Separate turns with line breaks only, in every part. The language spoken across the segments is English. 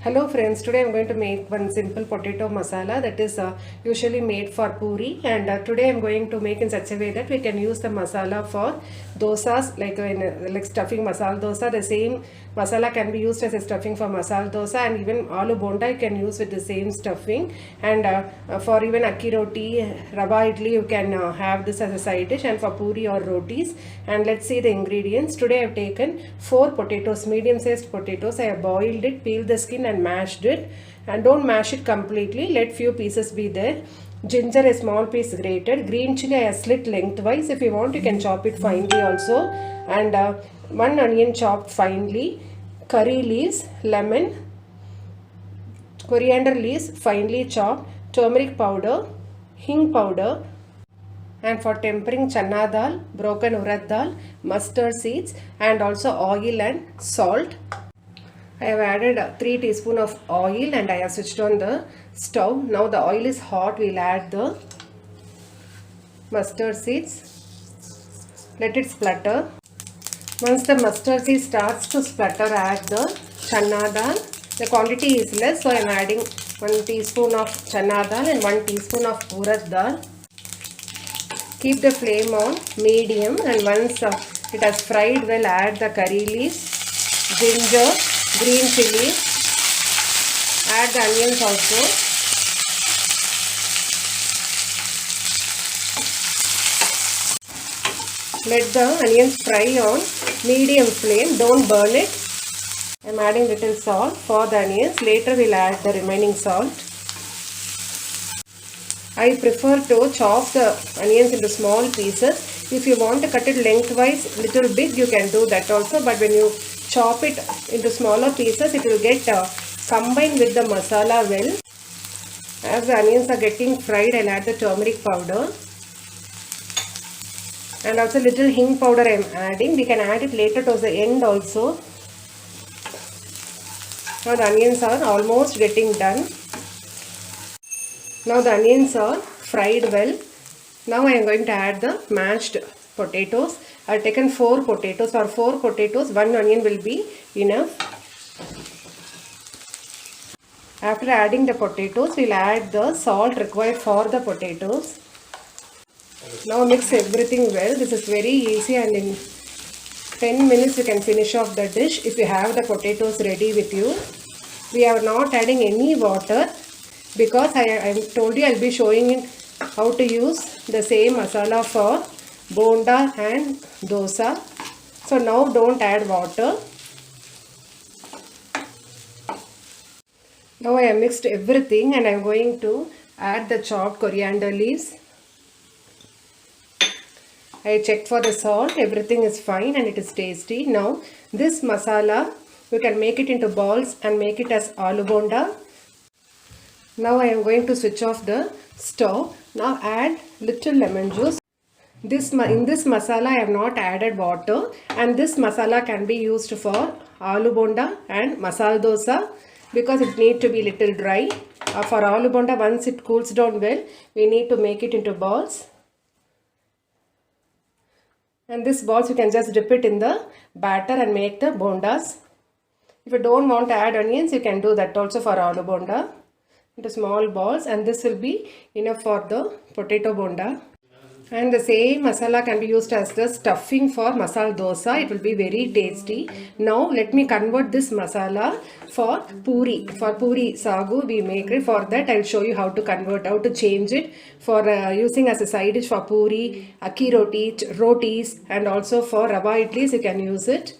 Hello friends, today I'm going to make one simple potato masala that is usually made for puri, and today I'm going to make in such a way that we can use the masala for dosas, like stuffing masala dosa. The same masala can be used as a stuffing for masala dosa, and even aloo bonda you can use with the same stuffing, and for even akki roti, rava idli you can have this as a side dish, and for puri or rotis. And let's see the ingredients. Today I've taken 4 potatoes, medium sized potatoes. I have boiled it, peeled the skin and mashed it, and don't mash it completely, let few pieces be there. Ginger, a small piece grated. Green chili I have slit lengthwise. If you want you can chop it finely also. And 1 onion chopped finely. Curry leaves, lemon, coriander leaves finely chopped. Turmeric powder, hing powder, and for tempering chana dal, broken urad dal, mustard seeds, and also oil and salt. I have added 3 teaspoons of oil and I have switched on the stove. Now the oil is hot, we will add the mustard seeds. Let it splutter. Once the mustard seed starts to splutter, add the chana dal. The quantity is less, so I am adding 1 teaspoon of chana dal and 1 teaspoon of urad dal. Keep the flame on medium, and once it has fried well, add the curry leaves, ginger, green chili, add the onions also. Let the onions fry on medium flame, don't burn it. I am adding little salt for the onions, later we will add the remaining salt. I prefer to chop the onions into small pieces. If you want to cut it lengthwise little big, you can do that also, but when you chop it into smaller pieces, it will get combined with the masala well. As the onions are getting fried, I'll add the turmeric powder and also little hing powder I am adding. We can add it later towards the end also. Now the onions are almost getting done. Now the onions are fried well. Now I am going to add the mashed potatoes. I have taken 4 potatoes. For 4 potatoes, 1 onion will be enough. After adding the potatoes, we will add the salt required for the potatoes. Now mix everything well. This is very easy, and in 10 minutes you can finish off the dish if you have the potatoes ready with you. We are not adding any water, because I told you I will be showing you how to use the same masala for bonda and dosa. So now don't add water. Now I have mixed everything and I am going to add the chopped coriander leaves. I checked for the salt, everything is fine and it is tasty. Now this masala, you can make it into balls and make it as aloo bonda. Now I am going to switch off the stove. Now add little lemon juice. In this masala I have not added water, and this masala can be used for aloo bonda and masala dosa because it need to be little dry. For aloo bonda, once it cools down well, we need to make it into balls. And this balls you can just dip it in the batter and make the bondas. If you don't want to add onions, you can do that also for aloo bonda into small balls, and this will be enough for the potato bonda. And the same masala can be used as the stuffing for masala dosa. It will be very tasty. Now let me convert this masala for puri. For puri sagu we make it. For that I will show you how to convert, how to change it for using as a side dish for puri, akki roti, rotis, and also for rava idlis you can use it.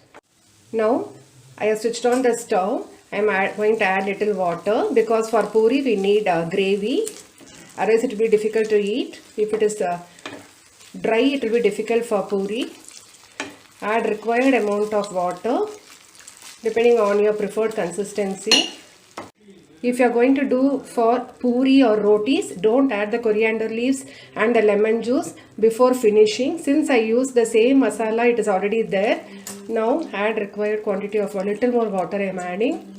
Now I have switched on the stove. I am going to add little water because for puri we need gravy, otherwise it will be difficult to eat. If it is dry, it will be difficult for puri. Add required amount of water depending on your preferred consistency. If you are going to do for puri or rotis, don't add the coriander leaves and the lemon juice before finishing. Since I use the same masala, it is already there. Now add required quantity of a little more water I am adding.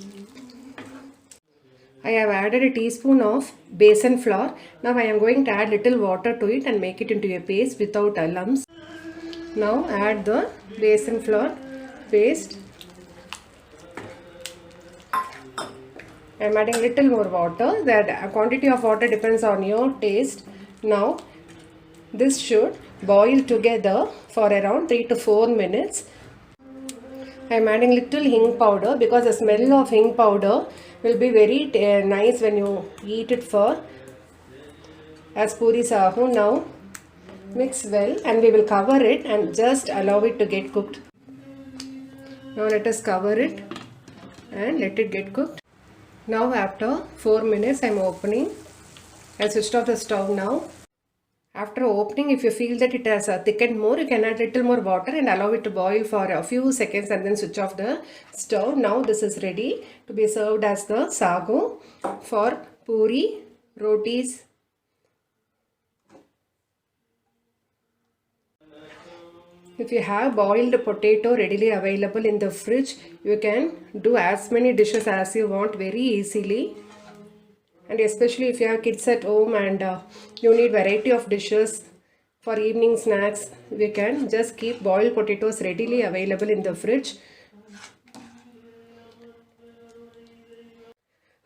I have added a teaspoon of besan flour. Now I am going to add little water to it and make it into a paste without lumps. Now add the besan flour paste. I am adding little more water. That quantity of water depends on your taste. Now this should boil together for around 3 to 4 minutes. I am adding little hing powder because the smell of hing powder will be very nice when you eat it for as puri sahu. Now mix well and we will cover it and just allow it to get cooked. Now let us cover it and let it get cooked. Now after 4 minutes I am opening. I switched off the stove now. After opening, if you feel that it has thickened more, you can add little more water and allow it to boil for a few seconds and then switch off the stove. Now this is ready to be served as the sagu for puri, rotis. If you have boiled potato readily available in the fridge, you can do as many dishes as you want very easily. And especially if you have kids at home and you need variety of dishes for evening snacks, we can just keep boiled potatoes readily available in the fridge.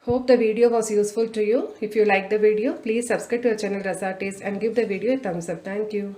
Hope the video was useful to you. If you like the video, please subscribe to our channel Raza Taste and give the video a thumbs up. Thank you.